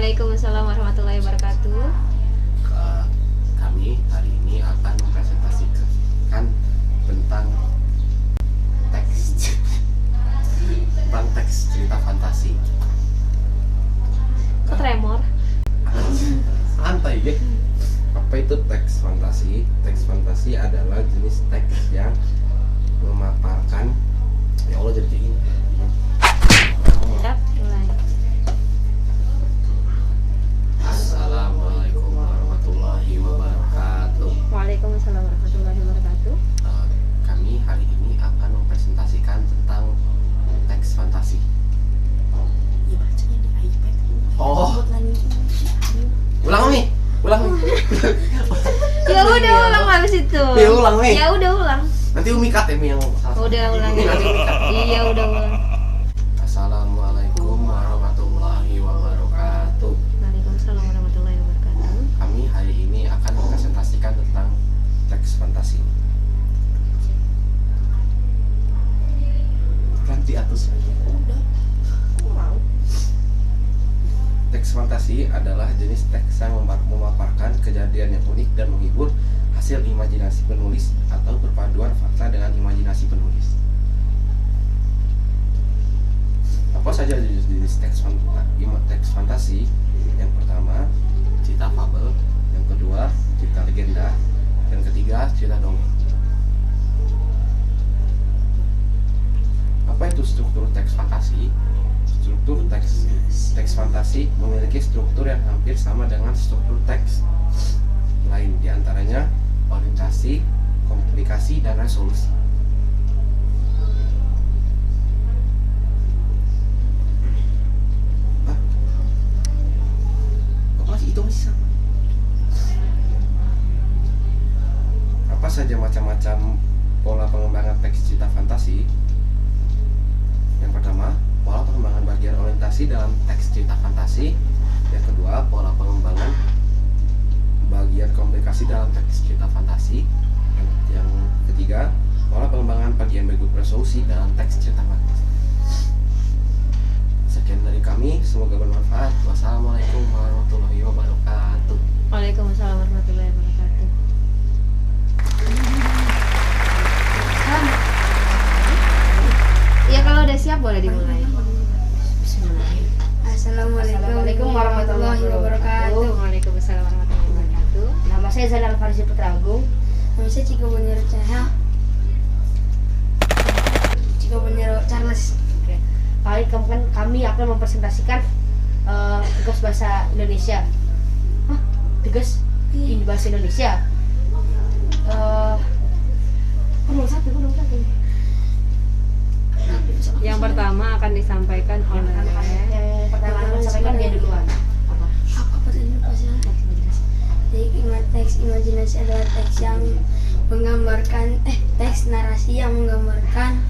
Waalaikumsalam warahmatullahi wabarakatuh. Kami hari ini akan mempresentasikan tentang teks cerita fantasi. Kok tremor? Santai ya. Apa itu teks fantasi? Teks fantasi adalah jenis teks yang memaparkan, ya Allah jadi kayak gini. Siap, mulai. Assalamualaikum warahmatullahi wabarakatuh. Waalaikumsalam warahmatullahi wabarakatuh. Kami hari ini akan mempresentasikan tentang teks fantasi. Ya bacanya di iPad. Oh. Buat lagi. Ulang nih. Ya udah ulang habis itu. Ya ulang nih. Ya udah ulang. Nanti Umi cut ya Mi yang salah. Udah ulang. Ini nanti Umi cut. Iya udah ulang. Assalamualaikum warahmatullahi wabarakatuh. Waalaikumsalam warahmatullahi wabarakatuh. Kami hari ini akan mempresentasikan tentang teks fantasi. Ganti atus lagi. Udah. Wow. Teks fantasi adalah jenis teks yang memaparkan kejadian yang unik dan menghibur, hasil imajinasi penulis atau perpaduan fakta dengan imajinasi penulis. Apa saja jenis teks fantasi? Yang pertama, cerita fabel. Yang kedua, cerita legenda. Yang ketiga, cerita dongeng. Apa itu struktur teks fantasi? Struktur teks fantasi memiliki struktur yang hampir sama dengan struktur teks lain, diantaranya orientasi, komplikasi, dan resolusi. Itu masih sama. Apa saja macam-macam pola pengembangan teks cerita fantasi? Yang pertama, pola pengembangan bagian orientasi dalam teks cerita fantasi. Yang kedua, pola pengembangan bagian komplikasi dalam teks cerita fantasi. Yang ketiga, pola pengembangan bagian berikut resolusi dalam teks cerita fantasi. Sekian dari kami, semoga bermanfaat. Wassalamualaikum warahmatullahi wabarakatuh. Waalaikumsalam warahmatullahi wabarakatuh. Ya kalau udah siap boleh dimulai. Assalamualaikum warahmatullahi wabarakatuh. Waalaikumsalam warahmatullahi wabarakatuh. Nama saya Zainal Farisi Putra Agung. Nama saya Ciko Bonero Cahya. Ciko Bonero Charles. Kami akan mempresentasikan tugas bahasa Indonesia. Tugas di bahasa Indonesia. Satu. Yang pertama akan disampaikan oleh Yang pertama akan disampaikan dia duluan. Apa tadi lupa sih? Jadi teks imajinasi adalah teks yang menggambarkan teks narasi yang menggambarkan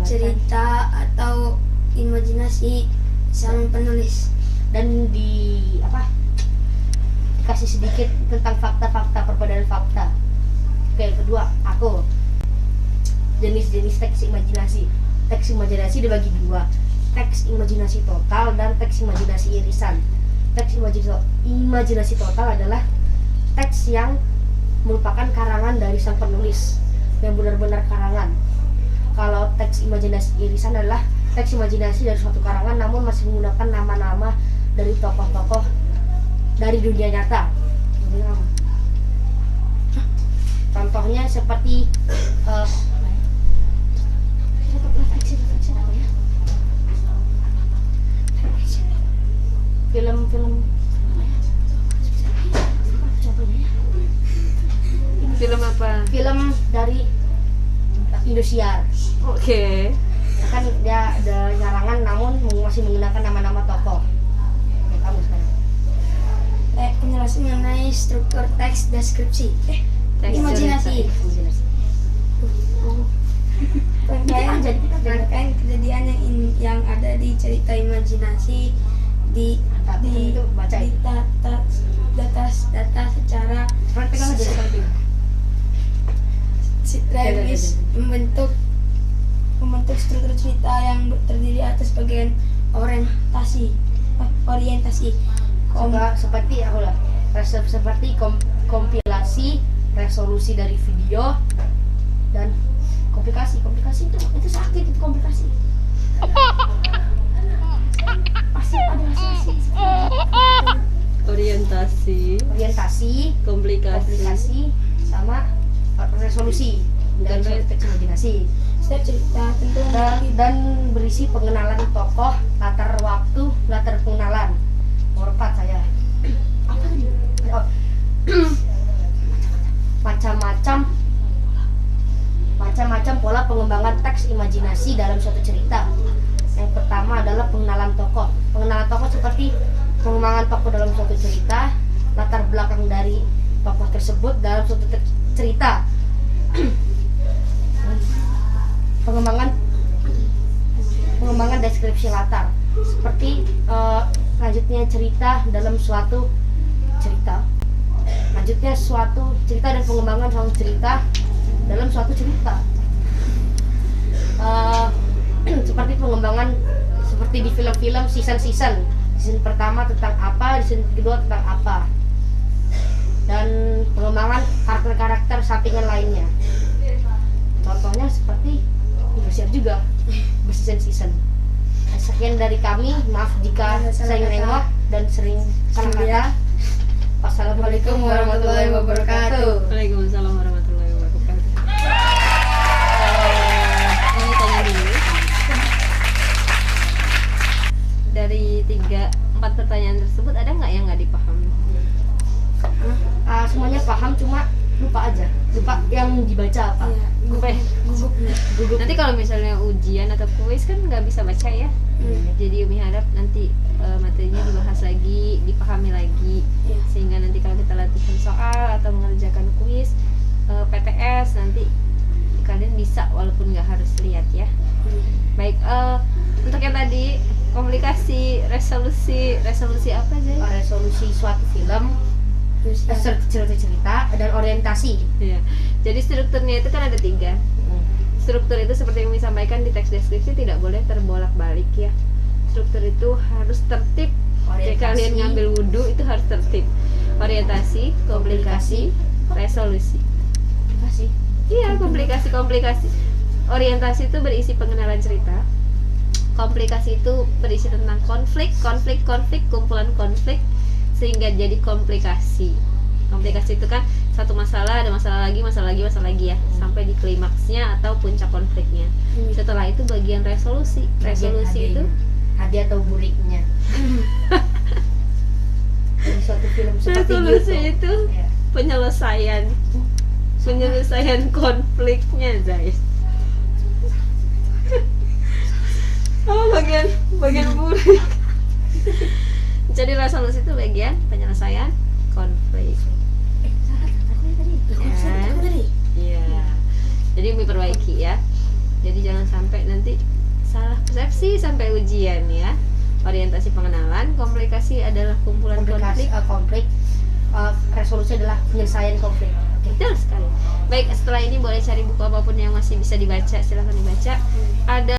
cerita atau imajinasi sang penulis. Dan dikasih sedikit tentang fakta-fakta, perbedaan fakta. Oke, kedua, aku jenis-jenis teks imajinasi. Teks imajinasi dibagi dua, teks imajinasi total dan teks imajinasi irisan. Teks imajinasi total adalah teks yang merupakan karangan dari sang penulis yang benar-benar karangan. Kalau teks imajinasi irisan adalah teks imajinasi dari suatu karangan namun masih menggunakan nama-nama dari tokoh-tokoh dari dunia nyata. Contohnya seperti film-film film apa? Film dari Indosiar. Oke. Kan dia ada nyarangan namun masih menggunakan nama-nama tokoh. Oke, kamu sekarang. Penjelasan mengenai struktur teks deskripsi. Imajinasi. Rangkaian kejadian yang ada di cerita imajinasi data secara sinergis membentuk struktur cerita yang terdiri atas bagian orientasi. Seperti kompilasi, resolusi dari video, dan komplikasi itu sakit, itu komplikasi. Pasti ada hasil orientasi, komplikasi sama resolusi dan teks imajinasi. Setiap cerita tentu Dan berisi pengenalan tokoh, latar waktu, latar pengenalan. Nomor 4 saya. Apa tadi? Oh. Macam-macam pola pengembangan teks imajinasi dalam suatu cerita. Yang pertama adalah pengenalan tokoh. Pengenalan tokoh seperti pengembangan tokoh dalam suatu cerita, latar belakang dari tokoh tersebut dalam suatu cerita. Pengembangan deskripsi latar seperti lanjutnya cerita dalam suatu cerita, dan pengembangan suatu cerita dalam suatu cerita. Seperti pengembangan seperti di film-film season pertama tentang apa, season kedua tentang apa, dan pengembangan karakter sampingan lainnya. Contohnya seperti bersiap juga berseason. Sekian dari kami, maaf jika sering nengok dan sering salah kata. Wassalamualaikum warahmatullahi wabarakatuh. Waalaikumsalam warahmatullahi wabarakatuh. Ini tanya dulu. Dari 4 pertanyaan tersebut ada nggak yang nggak dipahami? Semuanya paham, cuma lupa yang dibaca apa. Gugup. Nanti kalau misalnya ujian atau kuis kan nggak bisa baca ya. Jadi Umi harap nanti materinya dibahas lagi, dipahami lagi, sehingga nanti kalau kita latihan soal atau mengerjakan kuis PTS nanti kalian bisa walaupun nggak harus lihat ya. Baik, untuk yang tadi komunikasi, resolusi apa aja? Resolusi suatu film, cerita dan orientasi. Iya. Jadi strukturnya itu kan ada 3. Struktur itu seperti yang disampaikan di teks deskripsi tidak boleh terbolak-balik ya. Struktur itu harus tertib. Kayak kalian ngambil wudhu itu harus tertib. Orientasi, komplikasi, resolusi. Iya, komplikasi. Orientasi itu berisi pengenalan cerita. Komplikasi itu berisi tentang konflik, kumpulan konflik sehingga jadi komplikasi. Komplikasi itu kan satu masalah, ada masalah lagi ya, sampai di klimaksnya atau puncak konfliknya. Setelah itu bagian resolusi. Resolusi itu hadiah atau buriknya. Di suatu film seperti resolusi gitu. itu penyelesaian konfliknya, guys. Bagian burik. Jadi resolusi itu bagian penyelesaian konflik. Iya. Jadi diperbaiki ya. Jadi jangan sampai nanti salah persepsi sampai ujian ya. Orientasi pengenalan, komplikasi adalah kumpulan konflik. Resolusi adalah penyelesaian konflik. Betul sekali. Baik, setelah ini boleh cari buku apapun yang masih bisa dibaca, silahkan dibaca. Ada